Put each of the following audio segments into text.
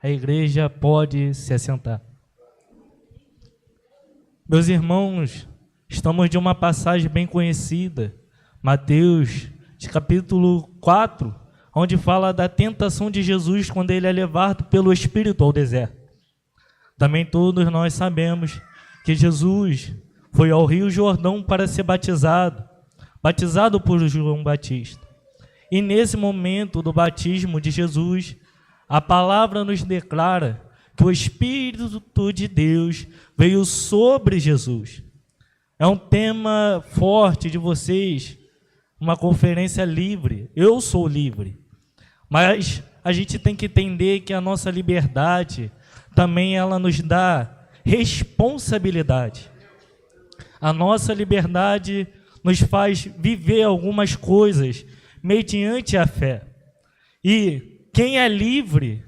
A igreja pode se assentar. Meus irmãos, estamos de uma passagem bem conhecida, Mateus, de capítulo 4, onde fala da tentação de Jesus quando ele é levado pelo Espírito ao deserto. Também todos nós sabemos que Jesus foi ao Rio Jordão para ser batizado por João Batista. E nesse momento do batismo de Jesus, a palavra nos declara que o Espírito de Deus veio sobre Jesus. É um tema forte de vocês, uma conferência livre. Eu sou livre. Mas a gente tem que entender que a nossa liberdade também ela nos dá responsabilidade. A nossa liberdade nos faz viver algumas coisas mediante a fé. E quem é livre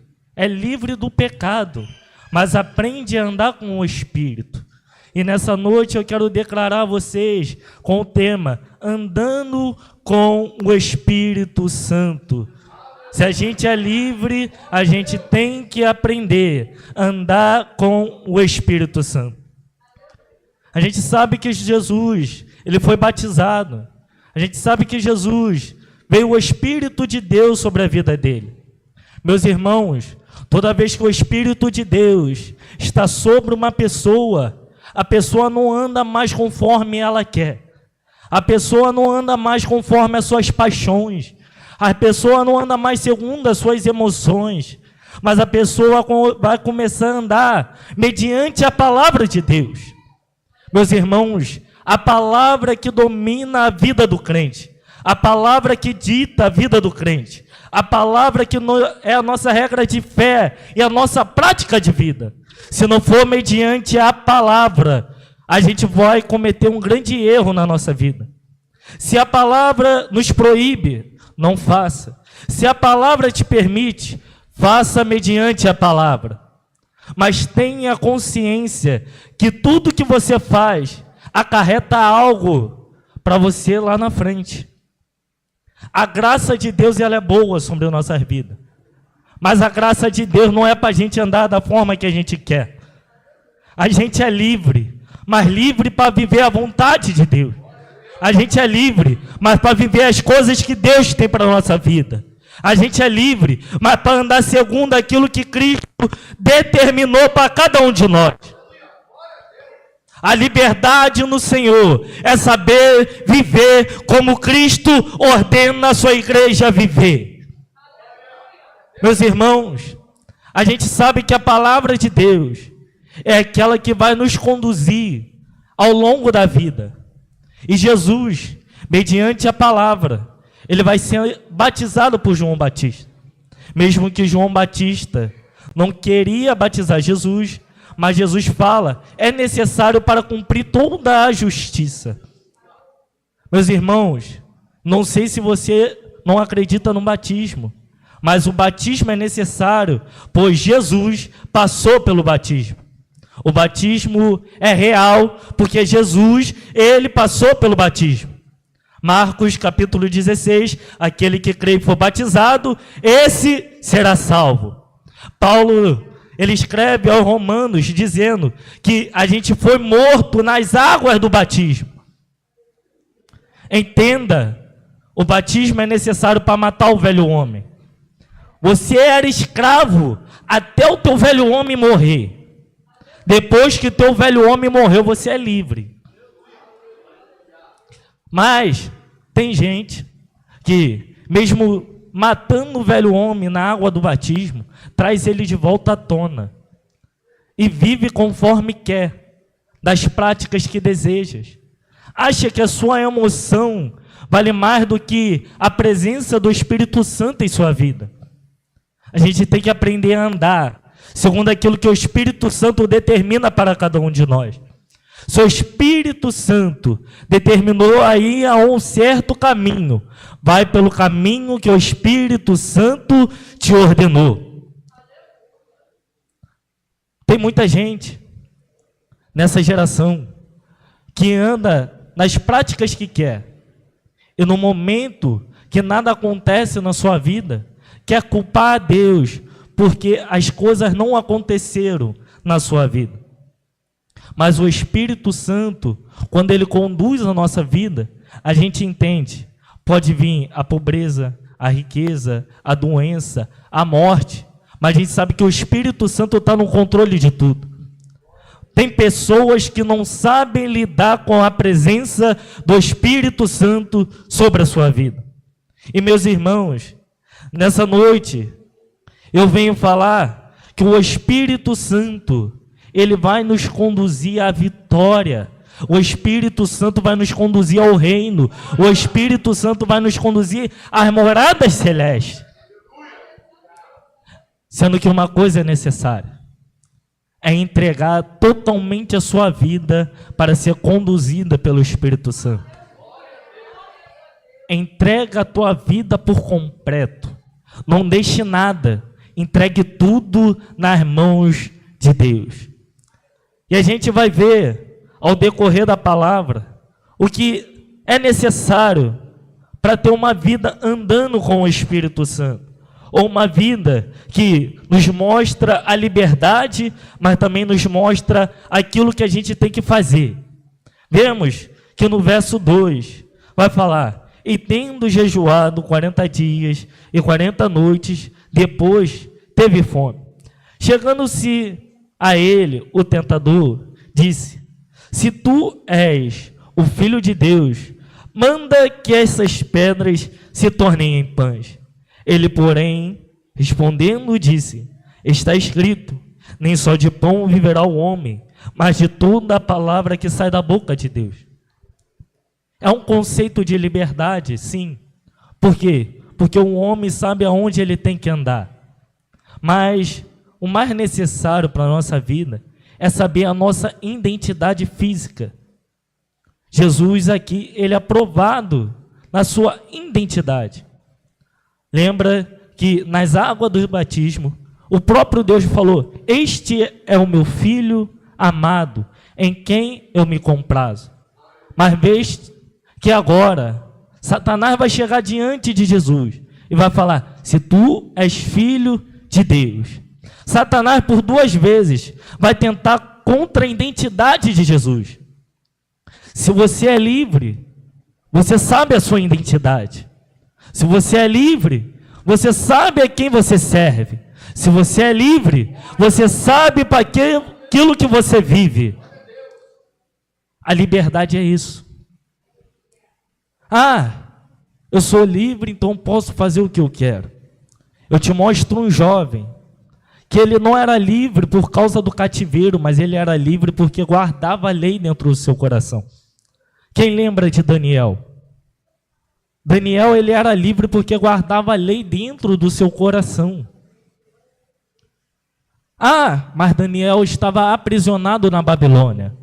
do pecado, mas aprende a andar com o Espírito. E nessa noite eu quero declarar a vocês com o tema Andando com o Espírito Santo. Se a gente é livre, a gente tem que aprender a andar com o Espírito Santo. A gente sabe que Jesus, ele foi batizado. A gente sabe que Jesus veio o Espírito de Deus sobre a vida dele. Meus irmãos, toda vez que o Espírito de Deus está sobre uma pessoa, a pessoa não anda mais conforme ela quer. A pessoa não anda mais conforme as suas paixões. A pessoa não anda mais segundo as suas emoções. Mas a pessoa vai começar a andar mediante a palavra de Deus. Meus irmãos, a palavra que domina a vida do crente. A palavra que dita a vida do crente. A palavra que é a nossa regra de fé e a nossa prática de vida. Se não for mediante a palavra, a gente vai cometer um grande erro na nossa vida. Se a palavra nos proíbe, não faça. Se a palavra te permite, faça mediante a palavra. Mas tenha consciência que tudo que você faz acarreta algo para você lá na frente. A graça de Deus ela é boa sobre a nossa vida. Mas a graça de Deus não é para a gente andar da forma que a gente quer. A gente é livre, mas livre para viver a vontade de Deus. A gente é livre, mas para viver as coisas que Deus tem para a nossa vida. A gente é livre, mas para andar segundo aquilo que Cristo determinou para cada um de nós. A liberdade no Senhor é saber viver como Cristo ordena a sua igreja a viver. Meus irmãos, a gente sabe que a palavra de Deus é aquela que vai nos conduzir ao longo da vida. E Jesus, mediante a palavra, ele vai ser batizado por João Batista. Mesmo que João Batista não queria batizar Jesus, mas Jesus fala, é necessário para cumprir toda a justiça. Meus irmãos, não sei se você não acredita no batismo, mas o batismo é necessário, pois Jesus passou pelo batismo. O batismo é real, porque Jesus, ele passou pelo batismo. Marcos capítulo 16, aquele que crê e for batizado, esse será salvo. Paulo, ele escreve aos Romanos dizendo que a gente foi morto nas águas do batismo. Entenda, o batismo é necessário para matar o velho homem. Você era escravo até o teu velho homem morrer. Depois que teu velho homem morreu, você é livre. Mas tem gente que, mesmo matando o velho homem na água do batismo, traz ele de volta à tona. E vive conforme quer, das práticas que desejas. Acha que a sua emoção vale mais do que a presença do Espírito Santo em sua vida. A gente tem que aprender a andar segundo aquilo que o Espírito Santo determina para cada um de nós. Se o Espírito Santo determinou aí a um certo caminho, vai pelo caminho que o Espírito Santo te ordenou. Tem muita gente nessa geração que anda nas práticas que quer, e no momento que nada acontece na sua vida, quer culpar a Deus porque as coisas não aconteceram na sua vida. Mas o Espírito Santo, quando ele conduz a nossa vida, a gente entende. Pode vir a pobreza, a riqueza, a doença, a morte, mas a gente sabe que o Espírito Santo está no controle de tudo. Tem pessoas que não sabem lidar com a presença do Espírito Santo sobre a sua vida. E meus irmãos, nessa noite, eu venho falar que o Espírito Santo, ele vai nos conduzir à vitória. O Espírito Santo vai nos conduzir ao reino. O Espírito Santo vai nos conduzir às moradas celestes. Sendo que uma coisa é necessária. É entregar totalmente a sua vida para ser conduzida pelo Espírito Santo. Entrega a tua vida por completo. Não deixe nada. Entregue tudo nas mãos de Deus. E a gente vai ver, ao decorrer da palavra, o que é necessário para ter uma vida andando com o Espírito Santo. Ou uma vida que nos mostra a liberdade, mas também nos mostra aquilo que a gente tem que fazer. Vemos que no verso 2 vai falar: e tendo jejuado 40 dias e 40 noites, depois teve fome. Chegando-se a ele, o tentador disse: se tu és o Filho de Deus, manda que essas pedras se tornem em pães. Ele, porém, respondendo, disse: está escrito, nem só de pão viverá o homem, mas de toda a palavra que sai da boca de Deus. É um conceito de liberdade, sim. Por quê? Porque o homem sabe aonde ele tem que andar. Mas o mais necessário para a nossa vida é saber a nossa identidade física. Jesus aqui, ele é provado na sua identidade. Lembra que nas águas do batismo, o próprio Deus falou: este é o meu filho amado, em quem eu me comprazo. Mas vês que agora, Satanás vai chegar diante de Jesus e vai falar: se tu és filho de Deus. Satanás, por 2 vezes, vai tentar contra a identidade de Jesus. Se você é livre, você sabe a sua identidade. Se você é livre, você sabe a quem você serve. Se você é livre, você sabe para aquilo que você vive. A liberdade é isso. Eu sou livre, então posso fazer o que eu quero. Eu te mostro um jovem que ele não era livre por causa do cativeiro, mas ele era livre porque guardava a lei dentro do seu coração. Quem lembra de Daniel? Daniel, ele era livre porque guardava a lei dentro do seu coração. Mas Daniel estava aprisionado na Babilônia.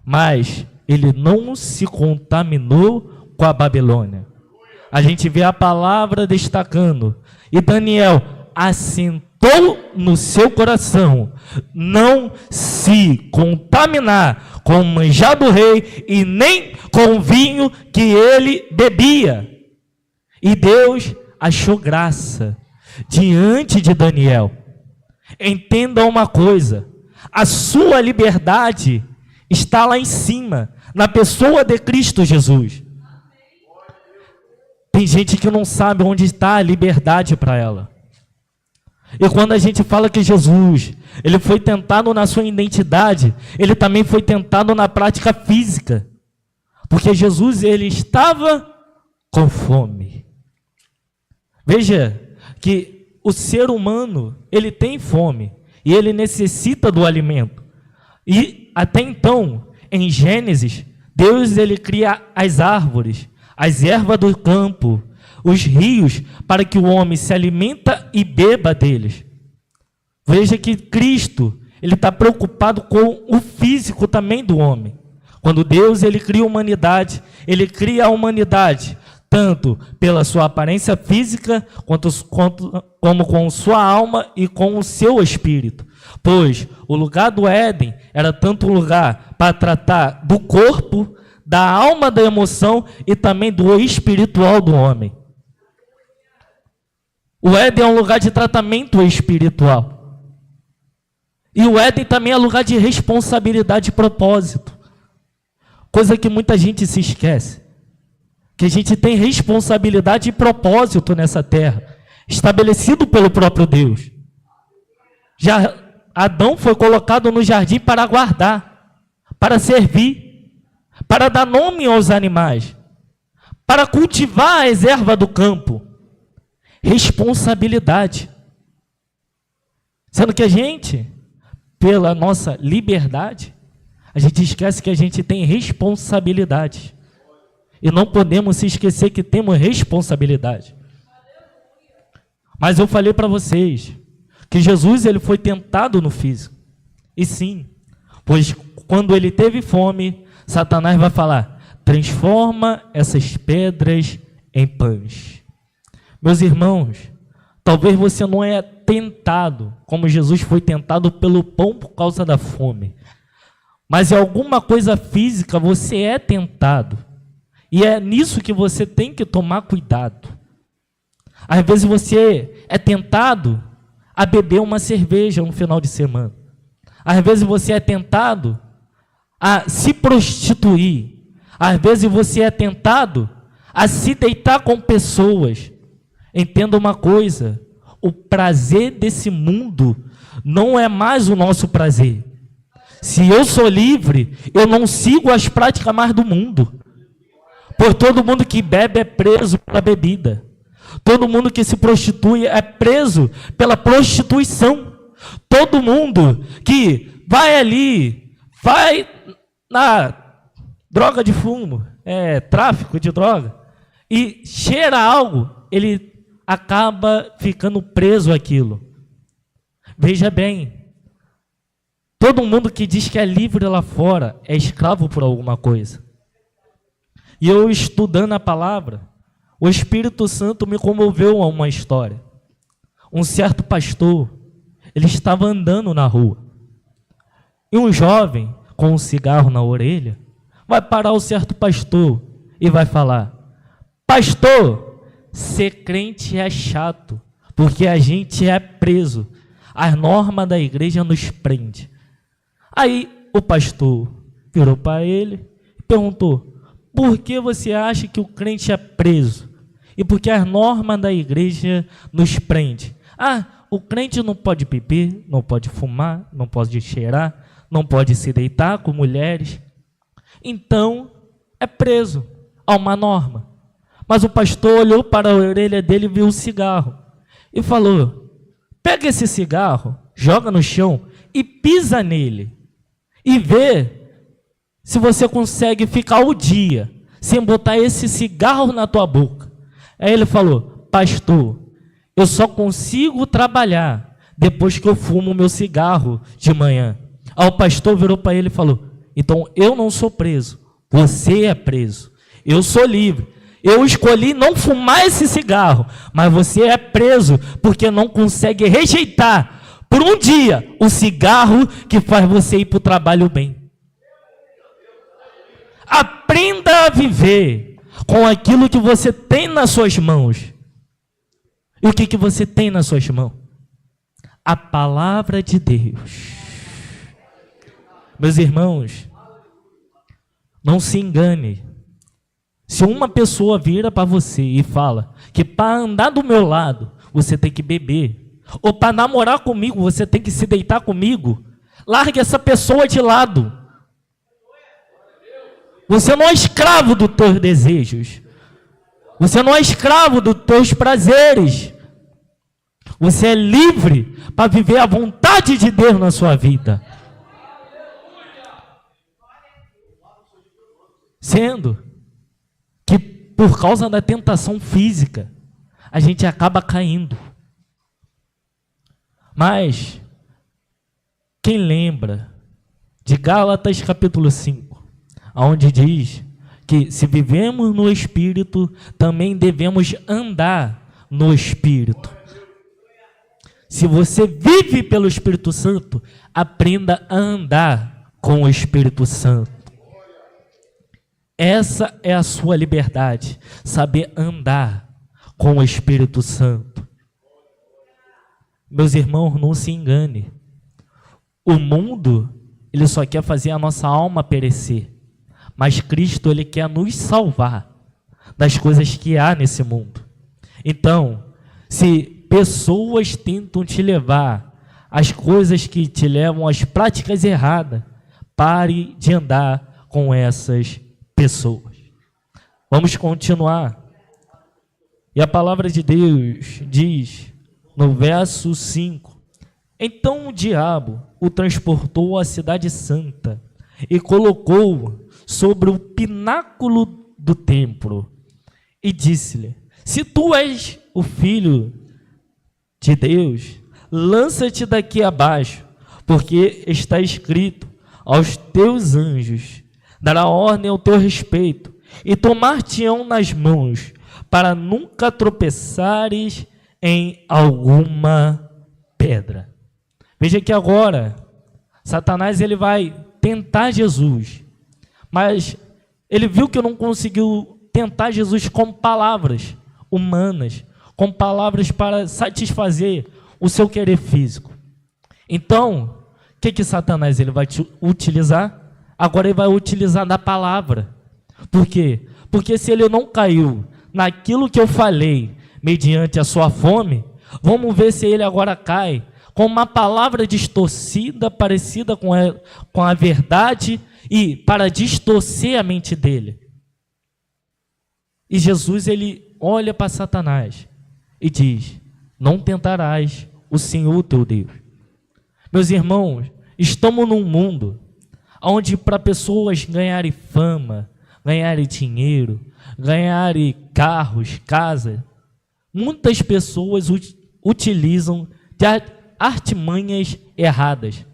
Mas ele não se contaminou com a Babilônia. A gente vê a palavra destacando. E Daniel assentou no seu coração não se contaminar com o manjar do rei e nem com o vinho que ele bebia. E Deus achou graça diante de Daniel. Entenda uma coisa: a sua liberdade está lá em cima, na pessoa de Cristo Jesus. Tem gente que não sabe onde está a liberdade para ela. E quando a gente fala que Jesus, ele foi tentado na sua identidade, ele também foi tentado na prática física. Porque Jesus, ele estava com fome. Veja que o ser humano, ele tem fome e ele necessita do alimento. E até então, em Gênesis, Deus, ele cria as árvores, as ervas do campo, os rios, para que o homem se alimenta e beba deles. Veja que Cristo, ele está preocupado com o físico também do homem. Quando Deus, ele cria a humanidade, ele cria a humanidade, tanto pela sua aparência física, como com sua alma e com o seu espírito. Pois o lugar do Éden era tanto um lugar para tratar do corpo, da alma, da emoção e também do espiritual do homem. O Éden é um lugar de tratamento espiritual. E o Éden também é lugar de responsabilidade e propósito. Coisa que muita gente se esquece. Que a gente tem responsabilidade e propósito nessa terra, estabelecido pelo próprio Deus. Já Adão foi colocado no jardim para guardar, para servir, para dar nome aos animais, para cultivar a reserva do campo. Responsabilidade. Sendo que a gente, pela nossa liberdade, a gente esquece que a gente tem responsabilidade. E não podemos se esquecer que temos responsabilidade. Mas eu falei para vocês que Jesus ele foi tentado no físico. E sim, pois quando ele teve fome, Satanás vai falar: transforma essas pedras em pães. Meus irmãos, talvez você não é tentado como Jesus foi tentado pelo pão por causa da fome. Mas em alguma coisa física você é tentado. E é nisso que você tem que tomar cuidado. Às vezes você é tentado a beber uma cerveja no final de semana. Às vezes você é tentado a se prostituir. Às vezes você é tentado a se deitar com pessoas. Entenda uma coisa: o prazer desse mundo não é mais o nosso prazer. Se eu sou livre, eu não sigo as práticas mais do mundo. Pois todo mundo que bebe é preso pela bebida. Todo mundo que se prostitui é preso pela prostituição. Todo mundo que vai ali, vai na droga de fumo, tráfico de droga, e cheira algo, ele acaba ficando preso àquilo. Veja bem, todo mundo que diz que é livre lá fora é escravo por alguma coisa. E eu estudando a palavra, o Espírito Santo me comoveu a uma história. Um certo pastor, ele estava andando na rua. E um jovem, com um cigarro na orelha, vai parar o certo pastor e vai falar: pastor, ser crente é chato, porque a gente é preso. As normas da igreja nos prende. Aí o pastor virou para ele e perguntou: por que você acha que o crente é preso? E porque as normas da igreja nos prende. O crente não pode beber, não pode fumar, não pode cheirar, não pode se deitar com mulheres. Então, é preso a uma norma. Mas o pastor olhou para a orelha dele e viu um cigarro. E falou: pega esse cigarro, joga no chão e pisa nele. E vê se você consegue ficar o dia sem botar esse cigarro na tua boca. Aí ele falou: pastor, eu só consigo trabalhar depois que eu fumo meu cigarro de manhã. Aí o pastor virou para ele e falou: então eu não sou preso, você é preso. Eu sou livre. Eu escolhi não fumar esse cigarro, mas você é preso porque não consegue rejeitar por um dia o cigarro que faz você ir para o trabalho bem. Aprenda a viver com aquilo que você tem nas suas mãos. E o que você tem nas suas mãos? A palavra de Deus. Meus irmãos, não se engane. Se uma pessoa vira para você e fala que para andar do meu lado você tem que beber, ou para namorar comigo você tem que se deitar comigo, largue essa pessoa de lado. Você não é escravo dos teus desejos. Você não é escravo dos teus prazeres. Você é livre para viver a vontade de Deus na sua vida. Sendo que por causa da tentação física, a gente acaba caindo. Mas, quem lembra de Gálatas capítulo 5, onde diz que se vivemos no Espírito, também devemos andar no Espírito. Se você vive pelo Espírito Santo, aprenda a andar com o Espírito Santo. Essa é a sua liberdade, saber andar com o Espírito Santo. Meus irmãos, não se engane. O mundo, ele só quer fazer a nossa alma perecer. Mas Cristo, ele quer nos salvar das coisas que há nesse mundo. Então, se pessoas tentam te levar às coisas que te levam às práticas erradas, pare de andar com essas pessoas. Vamos continuar. E a palavra de Deus diz, no verso 5, então o diabo o transportou à cidade santa e colocou-o sobre o pináculo do templo e disse-lhe, se tu és o filho de Deus, lança-te daqui abaixo, porque está escrito, aos teus anjos dará ordem ao teu respeito, e tomar-te-ão nas mãos, para nunca tropeçares em alguma pedra. Veja que agora, Satanás ele vai tentar Jesus, mas ele viu que não conseguiu tentar Jesus com palavras humanas, com palavras para satisfazer o seu querer físico. Então, o que Satanás ele vai utilizar? Agora ele vai utilizar da palavra. Por quê? Porque se ele não caiu naquilo que eu falei, mediante a sua fome, vamos ver se ele agora cai com uma palavra distorcida, parecida com a verdade, e para distorcer a mente dele. E Jesus, ele olha para Satanás e diz, não tentarás o Senhor teu Deus. Meus irmãos, estamos num mundo onde para pessoas ganharem fama, ganharem dinheiro, ganharem carros, casa, muitas pessoas utilizam de artimanhas erradas.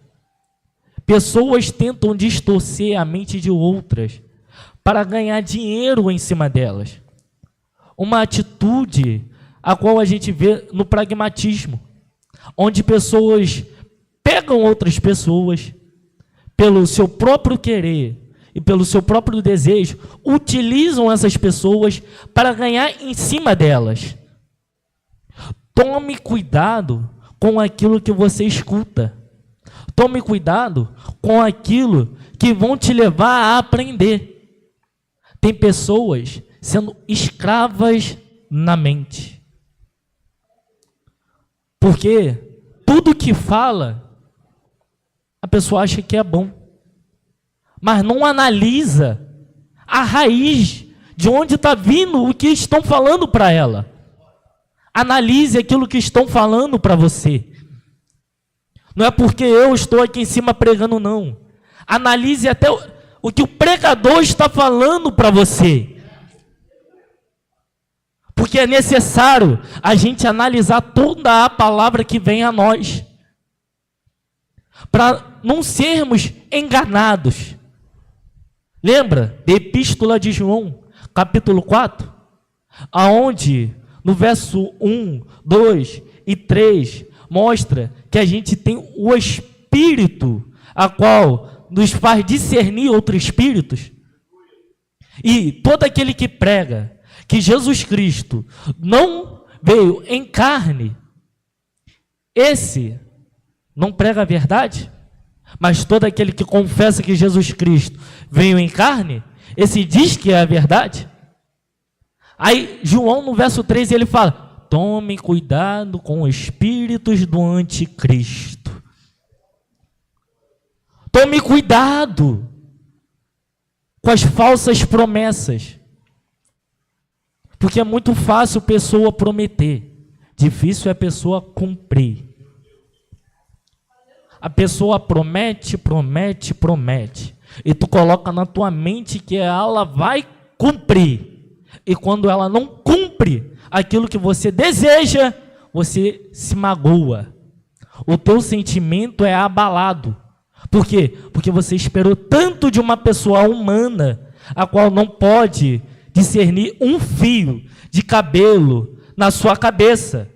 Pessoas tentam distorcer a mente de outras para ganhar dinheiro em cima delas. Uma atitude a qual a gente vê no pragmatismo, onde pessoas pegam outras pessoas pelo seu próprio querer e pelo seu próprio desejo, utilizam essas pessoas para ganhar em cima delas. Tome cuidado com aquilo que você escuta. Tome cuidado com aquilo que vão te levar a aprender. Tem pessoas sendo escravas na mente. Porque tudo que fala, a pessoa acha que é bom. Mas não analisa a raiz de onde está vindo o que estão falando para ela. Analise aquilo que estão falando para você. Não é porque eu estou aqui em cima pregando, não. Analise até o que o pregador está falando para você. Porque é necessário a gente analisar toda a palavra que vem a nós, para não sermos enganados. Lembra da Epístola de João, capítulo 4? Aonde, no verso 1, 2 e 3, mostra que a gente tem o Espírito, a qual nos faz discernir outros espíritos. E todo aquele que prega que Jesus Cristo não veio em carne, esse não prega a verdade. Mas todo aquele que confessa que Jesus Cristo veio em carne, esse diz que é a verdade. Aí João no verso 3 ele fala, tome cuidado com os espíritos do anticristo. Tome cuidado com as falsas promessas. Porque é muito fácil a pessoa prometer, difícil é a pessoa cumprir. A pessoa promete, promete, promete. E tu coloca na tua mente que ela vai cumprir. E quando ela não cumpre aquilo que você deseja, você se magoa. O teu sentimento é abalado. Por quê? Porque você esperou tanto de uma pessoa humana, a qual não pode discernir um fio de cabelo na sua cabeça.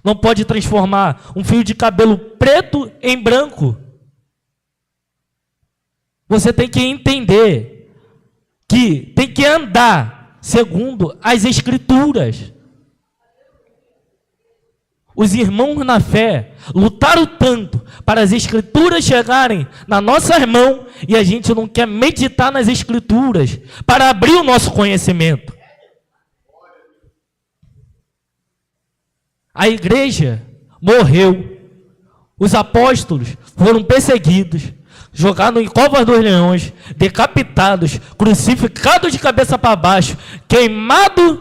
Não pode transformar um fio de cabelo preto em branco. Você tem que entender que tem que andar segundo as Escrituras. Os irmãos na fé lutaram tanto para as escrituras chegarem na nossa mão e a gente não quer meditar nas escrituras para abrir o nosso conhecimento. A igreja morreu, os apóstolos foram perseguidos, jogados em covas dos leões, decapitados, crucificados de cabeça para baixo, queimados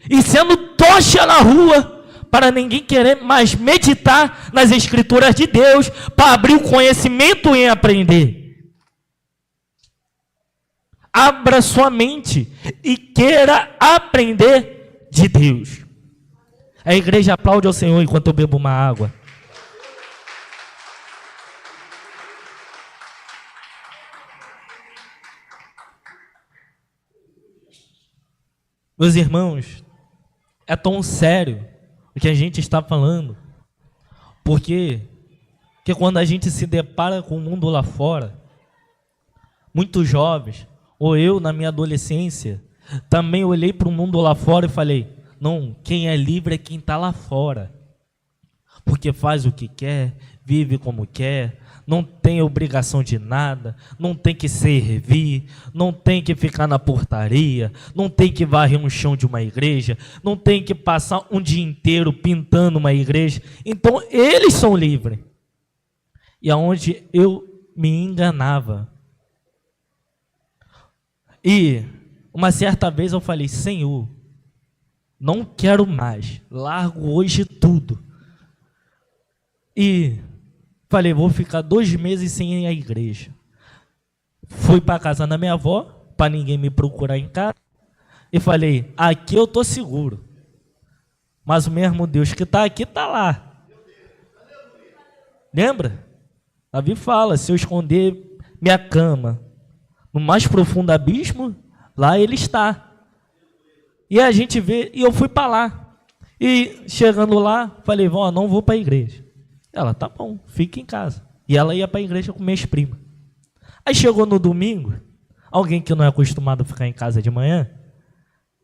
e sendo tocha na rua, para ninguém querer mais meditar nas escrituras de Deus, para abrir o conhecimento e aprender. Abra sua mente e queira aprender de Deus. A igreja aplaude ao Senhor enquanto eu bebo uma água. Meus irmãos, é tão sério o que a gente está falando, porque quando a gente se depara com o mundo lá fora, muitos jovens, ou eu na minha adolescência, também olhei para o mundo lá fora e falei, não, quem é livre é quem está lá fora, porque faz o que quer, vive como quer, não tem obrigação de nada, não tem que servir, não tem que ficar na portaria, não tem que varrer um chão de uma igreja, não tem que passar um dia inteiro pintando uma igreja. Então, eles são livres. E aonde eu me enganava. E uma certa vez eu falei, Senhor, não quero mais, largo hoje tudo. E falei, vou ficar 2 meses sem ir à igreja. Fui para a casa da minha avó, para ninguém me procurar em casa. E falei, aqui eu estou seguro. Mas o mesmo Deus que está aqui, está lá. Lembra? Davi fala, se eu esconder minha cama no mais profundo abismo, lá ele está. E a gente vê, e eu fui para lá. E chegando lá, falei, vó, não vou para a igreja. Ela, tá bom, fica em casa. E ela ia para a igreja com minhas primas. Aí chegou no domingo, alguém que não é acostumado a ficar em casa de manhã,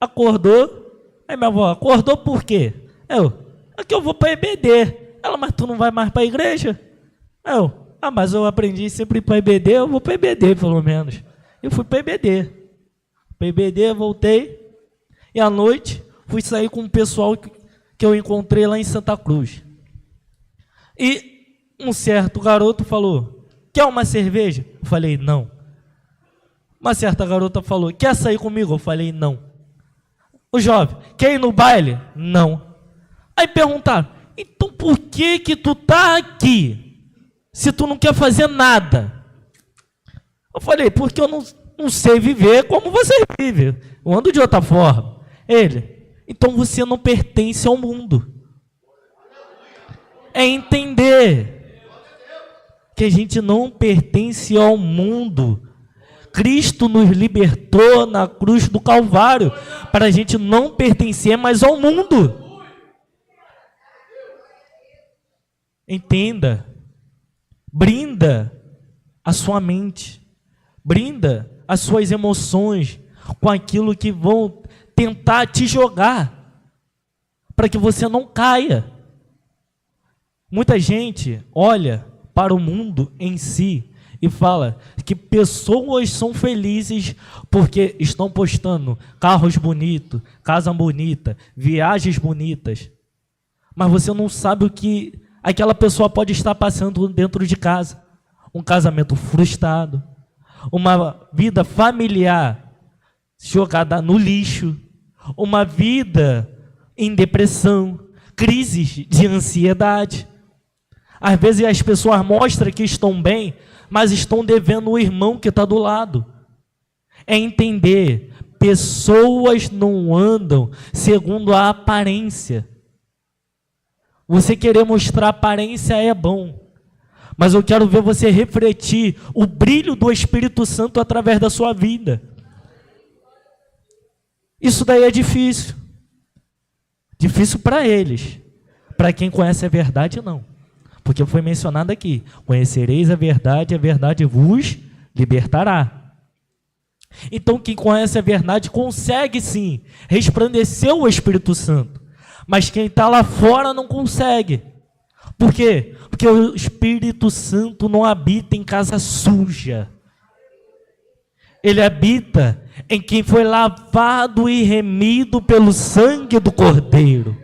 acordou. Aí minha avó, acordou por quê? Aqui eu vou para EBD. Ela, mas tu não vai mais para a igreja? Mas eu aprendi sempre para EBD, eu vou para EBD pelo menos. Eu fui para EBD. Para EBD, voltei. E à noite, fui sair com um pessoal que eu encontrei lá em Santa Cruz. E um certo garoto falou, quer uma cerveja? Eu falei, não. Uma certa garota falou, quer sair comigo? Eu falei, não. O jovem, quer ir no baile? Não. Aí perguntaram, então por que tu tá aqui, se tu não quer fazer nada? Eu falei, porque eu não sei viver como você vive. Eu ando de outra forma. Ele, então você não pertence ao mundo. É entender que a gente não pertence ao mundo. Cristo nos libertou na cruz do Calvário para a gente não pertencer mais ao mundo. Entenda. Brinda a sua mente. Brinda as suas emoções com aquilo que vão tentar te jogar para que você não caia. Muita gente olha para o mundo em si e fala que pessoas são felizes porque estão postando carros bonitos, casa bonita, viagens bonitas. Mas você não sabe o que aquela pessoa pode estar passando dentro de casa. Um casamento frustrado, uma vida familiar jogada no lixo, uma vida em depressão, crises de ansiedade. Às vezes as pessoas mostram que estão bem, mas estão devendo o irmão que está do lado. É entender, pessoas não andam segundo a aparência. Você querer mostrar aparência é bom, mas eu quero ver você refletir o brilho do Espírito Santo através da sua vida. Isso daí é difícil. Difícil para eles. Para quem conhece a verdade, não. Porque foi mencionado aqui, conhecereis a verdade vos libertará. Então quem conhece a verdade consegue sim resplandecer o Espírito Santo. Mas quem está lá fora não consegue. Por quê? Porque o Espírito Santo não habita em casa suja. Ele habita em quem foi lavado e remido pelo sangue do Cordeiro.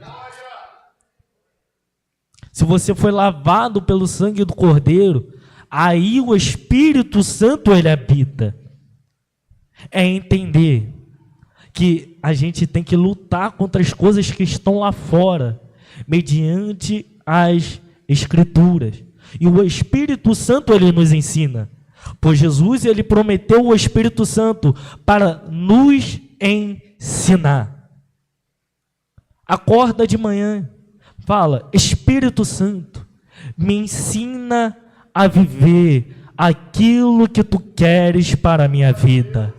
Se você foi lavado pelo sangue do Cordeiro, aí o Espírito Santo ele habita. É entender que a gente tem que lutar contra as coisas que estão lá fora, mediante as Escrituras. E o Espírito Santo ele nos ensina. Pois Jesus ele prometeu o Espírito Santo para nos ensinar. Acorda de manhã, fala: Espírito Santo, me ensina a viver aquilo que tu queres para a minha vida.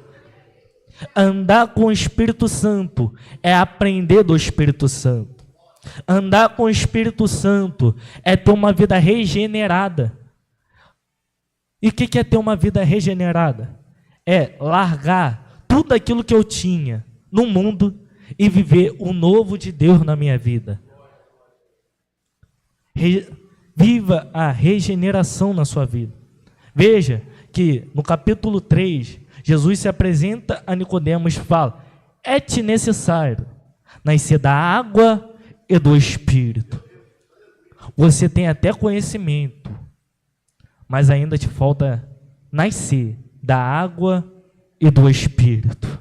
Andar com o Espírito Santo é aprender do Espírito Santo. Andar com o Espírito Santo é ter uma vida regenerada. E o que é ter uma vida regenerada? É largar tudo aquilo que eu tinha no mundo e viver o novo de Deus na minha vida. Viva a regeneração na sua vida. Veja que no capítulo 3, Jesus se apresenta a Nicodemos e fala: é-te necessário nascer da água e do Espírito. Você tem até conhecimento, mas ainda te falta nascer da água e do Espírito.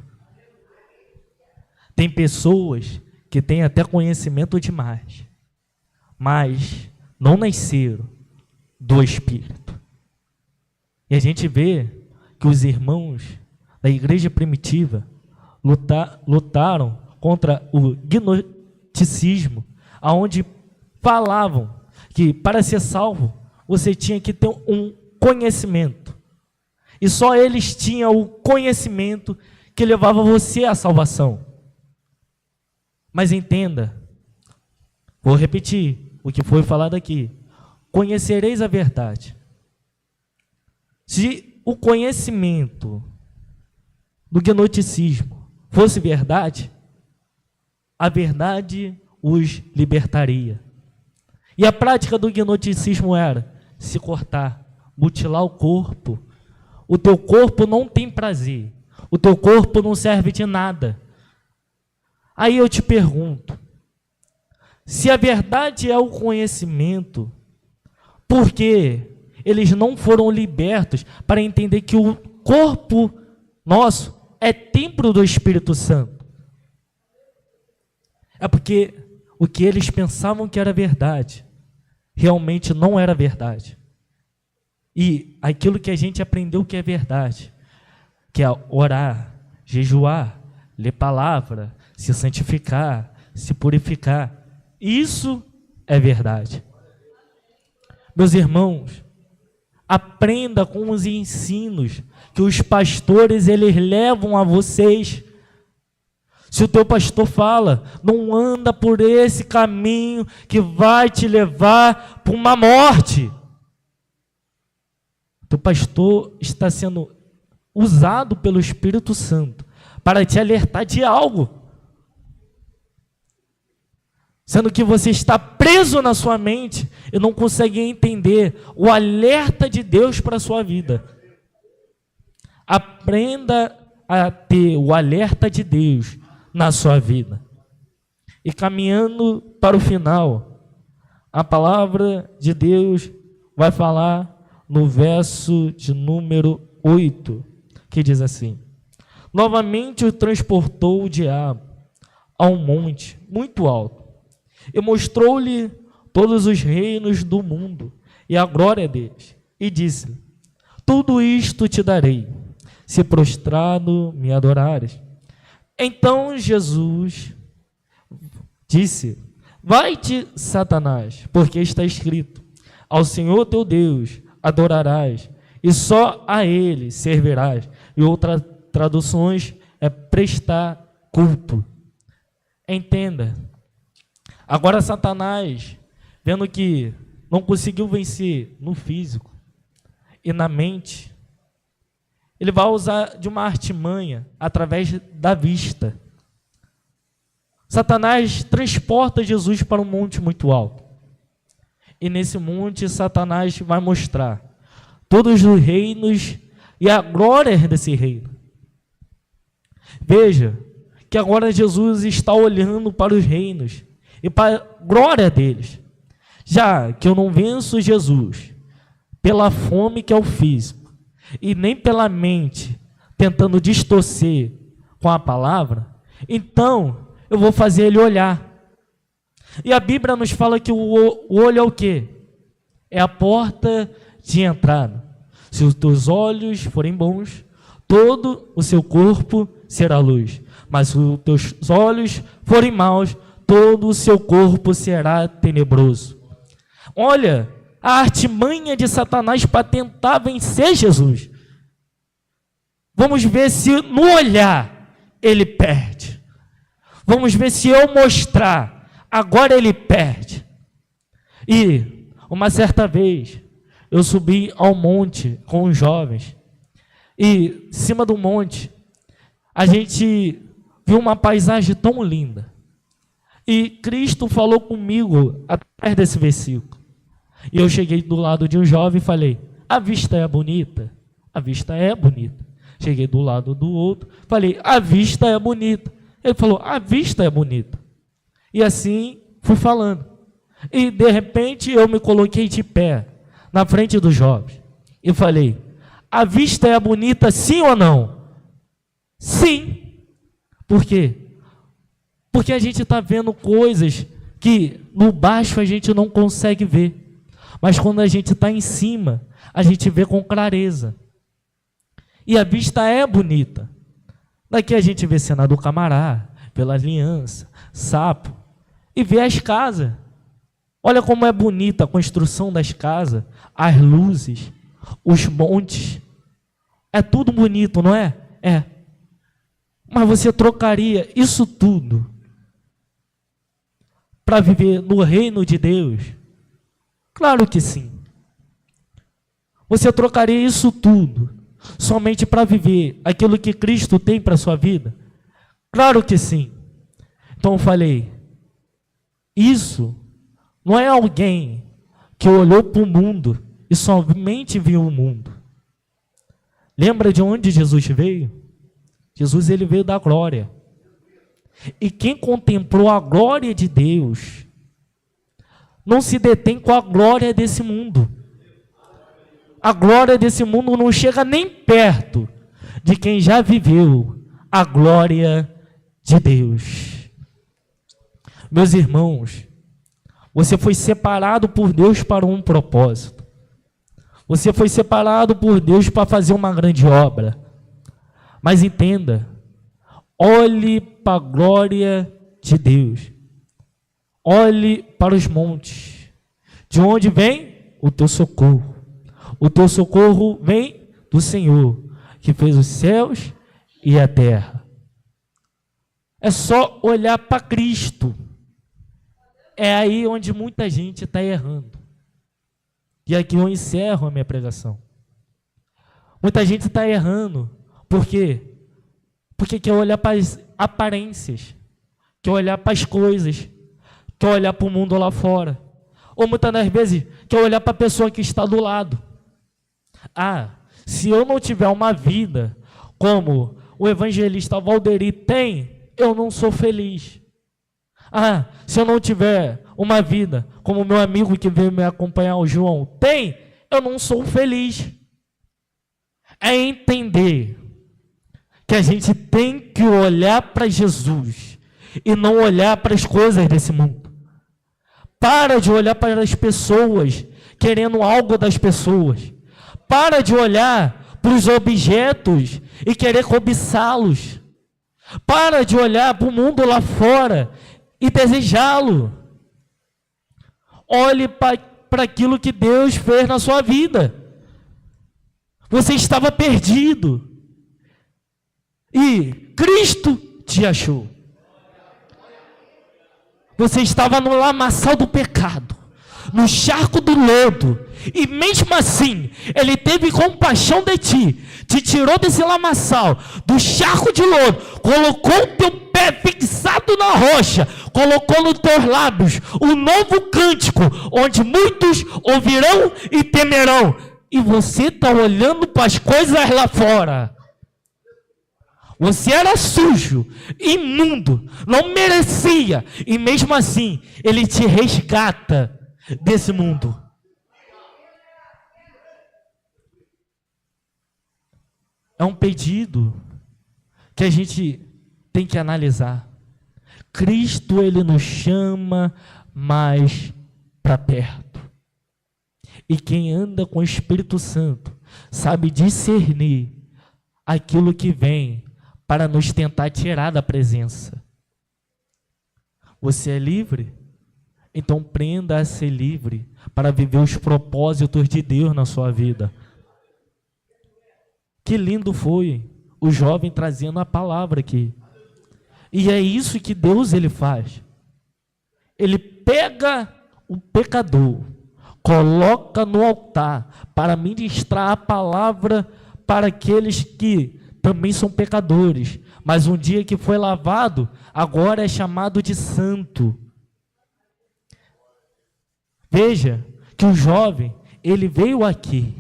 Tem pessoas que têm até conhecimento demais, mas não nasceram do Espírito. E a gente vê que os irmãos da igreja primitiva lutaram contra o gnosticismo, aonde falavam que para ser salvo você tinha que ter um conhecimento. E só eles tinham o conhecimento que levava você à salvação. Mas entenda, vou repetir o que foi falado aqui: conhecereis a verdade. Se o conhecimento do gnosticismo fosse verdade, a verdade os libertaria. E a prática do gnosticismo era se cortar, mutilar o corpo. O teu corpo não tem prazer, o teu corpo não serve de nada. Aí eu te pergunto, se a verdade é o conhecimento, por que eles não foram libertos para entender que o corpo nosso é templo do Espírito Santo? É porque o que eles pensavam que era verdade, realmente não era verdade. E aquilo que a gente aprendeu que é verdade, que é orar, jejuar, ler palavra, se santificar, se purificar, isso é verdade. Meus irmãos, aprenda com os ensinos que os pastores eles levam a vocês. Se o teu pastor fala, não anda por esse caminho que vai te levar para uma morte. O teu pastor está sendo usado pelo Espírito Santo para te alertar de algo. Sendo que você está preso na sua mente e não consegue entender o alerta de Deus para a sua vida. Aprenda a ter o alerta de Deus na sua vida. E caminhando para o final, a palavra de Deus vai falar no verso de número 8, que diz assim: novamente o transportou o diabo a um monte muito alto, e mostrou-lhe todos os reinos do mundo e a glória deles, e disse-lhe: tudo isto te darei, se prostrado me adorares. Então Jesus disse: vai-te, Satanás, porque está escrito: ao Senhor teu Deus adorarás, e só a Ele servirás. E outras traduções é prestar culto. Entenda. Agora Satanás, vendo que não conseguiu vencer no físico e na mente, ele vai usar de uma artimanha através da vista. Satanás transporta Jesus para um monte muito alto. E nesse monte, Satanás vai mostrar todos os reinos e a glória desse reino. Veja que agora Jesus está olhando para os reinos e para a glória deles. Já que eu não venço Jesus pela fome que é o físico, e nem pela mente, tentando distorcer com a palavra, então eu vou fazer ele olhar. E a Bíblia nos fala que o olho é o quê? É a porta de entrada. Se os teus olhos forem bons, todo o seu corpo será luz. Mas se os teus olhos forem maus, todo o seu corpo será tenebroso. Olha, a artimanha de Satanás para tentar vencer Jesus. Vamos ver se no olhar ele perde. Vamos ver se eu mostrar, agora ele perde. E uma certa vez, eu subi ao monte com os jovens. E em cima do monte, a gente viu uma paisagem tão linda. E Cristo falou comigo através desse versículo. E eu cheguei do lado de um jovem e falei: a vista é bonita? A vista é bonita. Cheguei do lado do outro, falei: a vista é bonita. Ele falou: a vista é bonita. E assim fui falando. E de repente eu me coloquei de pé na frente dos jovens e falei: a vista é bonita, sim ou não? Sim. Por quê? Porque a gente está vendo coisas que no baixo a gente não consegue ver. Mas quando a gente está em cima, a gente vê com clareza. E a vista é bonita. Daqui a gente vê Sena do Camará, Vila Aliança, Sapo, e vê as casas. Olha como é bonita a construção das casas, as luzes, os montes. É tudo bonito, não é? É. Mas você trocaria isso tudo para viver no reino de Deus? Claro que sim. Você trocaria isso tudo somente para viver aquilo que Cristo tem para a sua vida? Claro que sim. Então eu falei, isso não é alguém que olhou para o mundo e somente viu o mundo. Lembra de onde Jesus veio? Jesus, ele veio da glória. E quem contemplou a glória de Deus não se detém com a glória desse mundo. A glória desse mundo não chega nem perto de quem já viveu a glória de Deus. Meus irmãos, você foi separado por Deus para um propósito. Você foi separado por Deus para fazer uma grande obra. Mas entenda, olhe para a glória de Deus. Olhe para os montes. De onde vem o teu socorro? O teu socorro vem do Senhor, que fez os céus e a terra. É só olhar para Cristo. É aí onde muita gente está errando. E aqui eu encerro a minha pregação. Muita gente está errando. Por quê? Porque quer olhar para as aparências, quer olhar para as coisas, quer olhar para o mundo lá fora. Ou muitas das vezes quer olhar para a pessoa que está do lado. Ah, se eu não tiver uma vida como o evangelista Valderi tem, eu não sou feliz. Ah, se eu não tiver uma vida como o meu amigo que veio me acompanhar, o João, tem, eu não sou feliz. É entender que a gente tem que olhar para Jesus e não olhar para as coisas desse mundo. Para de olhar para as pessoas, querendo algo das pessoas. Para de olhar para os objetos e querer cobiçá-los. Para de olhar para o mundo lá fora e desejá-lo. Olhe para aquilo que Deus fez na sua vida. Você estava perdido. E Cristo te achou. Você estava no lamaçal do pecado, no charco do lodo, e mesmo assim, Ele teve compaixão de ti, te tirou desse lamaçal, do charco de lodo, colocou o teu pé fixado na rocha, colocou nos teus lábios um novo cântico, onde muitos ouvirão e temerão. E você está olhando para as coisas lá fora. Você era sujo, imundo, não merecia. E mesmo assim, Ele te resgata desse mundo. É um pedido que a gente tem que analisar. Cristo, Ele nos chama mais para perto. E quem anda com o Espírito Santo sabe discernir aquilo que vem para nos tentar tirar da presença. Você é livre? Então aprenda a ser livre para viver os propósitos de Deus na sua vida. Que lindo foi o jovem trazendo a palavra aqui. E é isso que Deus ele faz. Ele pega o pecador, coloca no altar para ministrar a palavra para aqueles que também são pecadores, mas um dia que foi lavado, agora é chamado de santo. Veja que o jovem, ele veio aqui,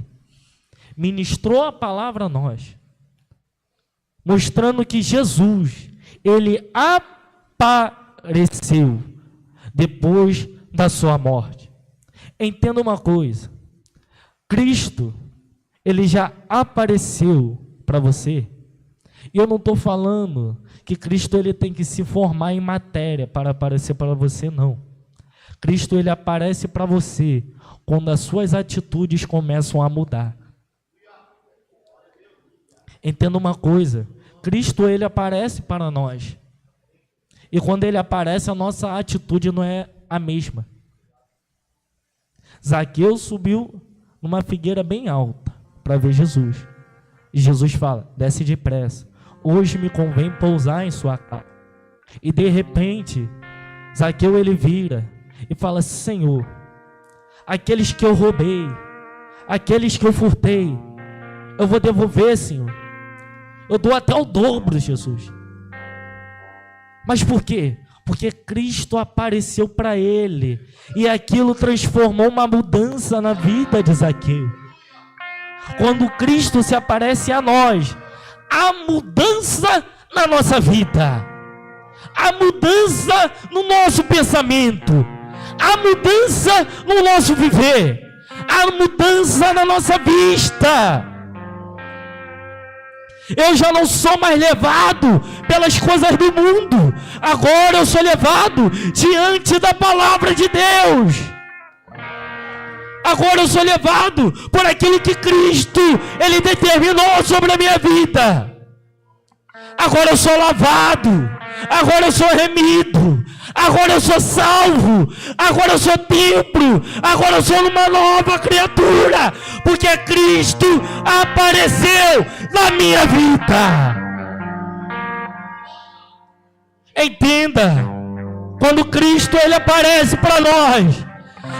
ministrou a palavra a nós, mostrando que Jesus, ele apareceu depois da sua morte. Entenda uma coisa, Cristo, ele já apareceu para você. E eu não estou falando que Cristo ele tem que se formar em matéria para aparecer para você, não. Cristo ele aparece para você quando as suas atitudes começam a mudar. Entenda uma coisa, Cristo ele aparece para nós. E quando ele aparece, a nossa atitude não é a mesma. Zaqueu subiu numa figueira bem alta para ver Jesus. E Jesus fala, desce depressa. Hoje me convém pousar em sua casa. E de repente, Zaqueu ele vira e fala, Senhor, aqueles que eu roubei, aqueles que eu furtei, eu vou devolver, Senhor. Eu dou até o dobro, Jesus. Mas por quê? Porque Cristo apareceu para ele. E aquilo transformou uma mudança na vida de Zaqueu. Quando Cristo se aparece a nós, há mudança na nossa vida, há mudança no nosso pensamento, há mudança no nosso viver, há mudança na nossa vista. Eu já não sou mais levado pelas coisas do mundo, agora eu sou levado diante da palavra de Deus. Agora eu sou levado por aquilo que Cristo, ele determinou sobre a minha vida. Agora eu sou lavado, agora eu sou remido, agora eu sou salvo, agora eu sou templo, agora eu sou uma nova criatura, porque Cristo apareceu na minha vida. Entenda, quando Cristo ele aparece para nós,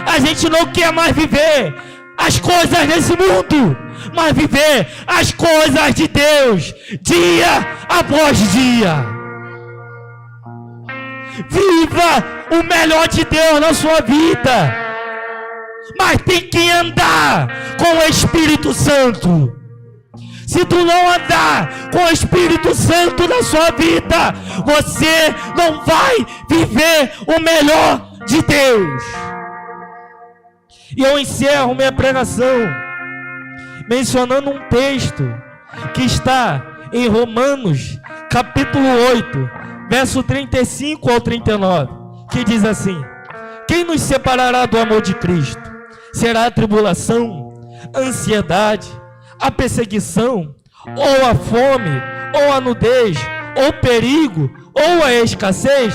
a gente não quer mais viver as coisas desse mundo, mas viver as coisas de Deus, dia após dia. Viva o melhor de Deus na sua vida, mas tem que andar com o Espírito Santo. Se tu não andar com o Espírito Santo na sua vida, você não vai viver o melhor de Deus. E eu encerro minha pregação mencionando um texto que está em Romanos, capítulo 8, verso 35 ao 39, que diz assim: quem nos separará do amor de Cristo? Será a tribulação, a ansiedade, a perseguição, ou a fome, ou a nudez, ou o perigo, ou a escassez?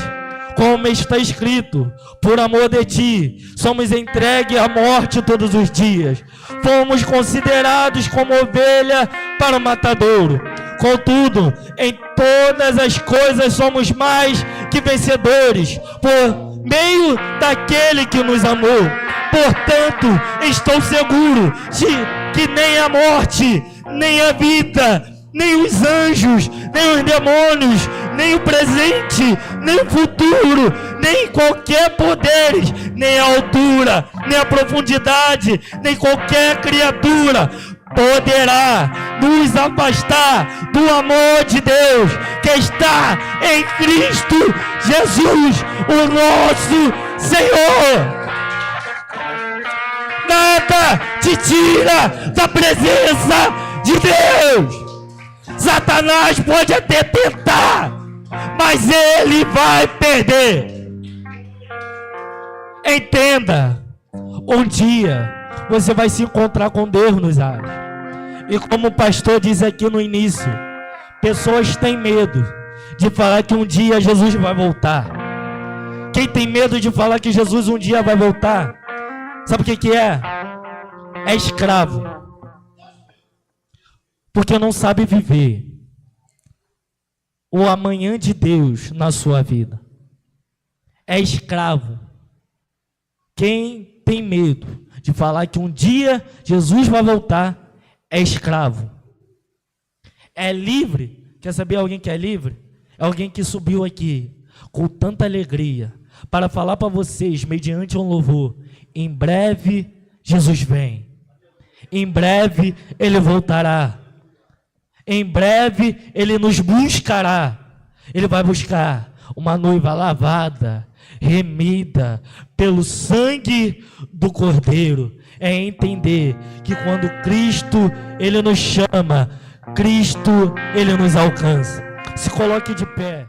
Como está escrito, por amor de ti, somos entregues à morte todos os dias. Fomos considerados como ovelha para o matadouro. Contudo, em todas as coisas somos mais que vencedores, por meio daquele que nos amou. Portanto, estou seguro de que nem a morte, nem a vida, nem os anjos, nem os demônios, nem o presente, nem o futuro, nem qualquer poderes, nem a altura, nem a profundidade, nem qualquer criatura poderá nos afastar do amor de Deus que está em Cristo Jesus, o nosso Senhor. Nada te tira da presença de Deus. Satanás pode até tentar, mas ele vai perder. Entenda, um dia você vai se encontrar com Deus nos ares. E como o pastor diz aqui no início, pessoas têm medo de falar que um dia Jesus vai voltar. Quem tem medo de falar que Jesus um dia vai voltar, sabe o que é? É escravo. Porque não sabe viver o amanhã de Deus na sua vida. É escravo. Quem tem medo de falar que um dia Jesus vai voltar, é escravo. É livre. Quer saber alguém que é livre? É alguém que subiu aqui com tanta alegria para falar para vocês, mediante um louvor: em breve Jesus vem. Em breve Ele voltará. Em breve Ele nos buscará. Ele vai buscar uma noiva lavada, remida pelo sangue do Cordeiro. É entender que quando Cristo, Ele nos chama, Cristo, Ele nos alcança. Se coloque de pé.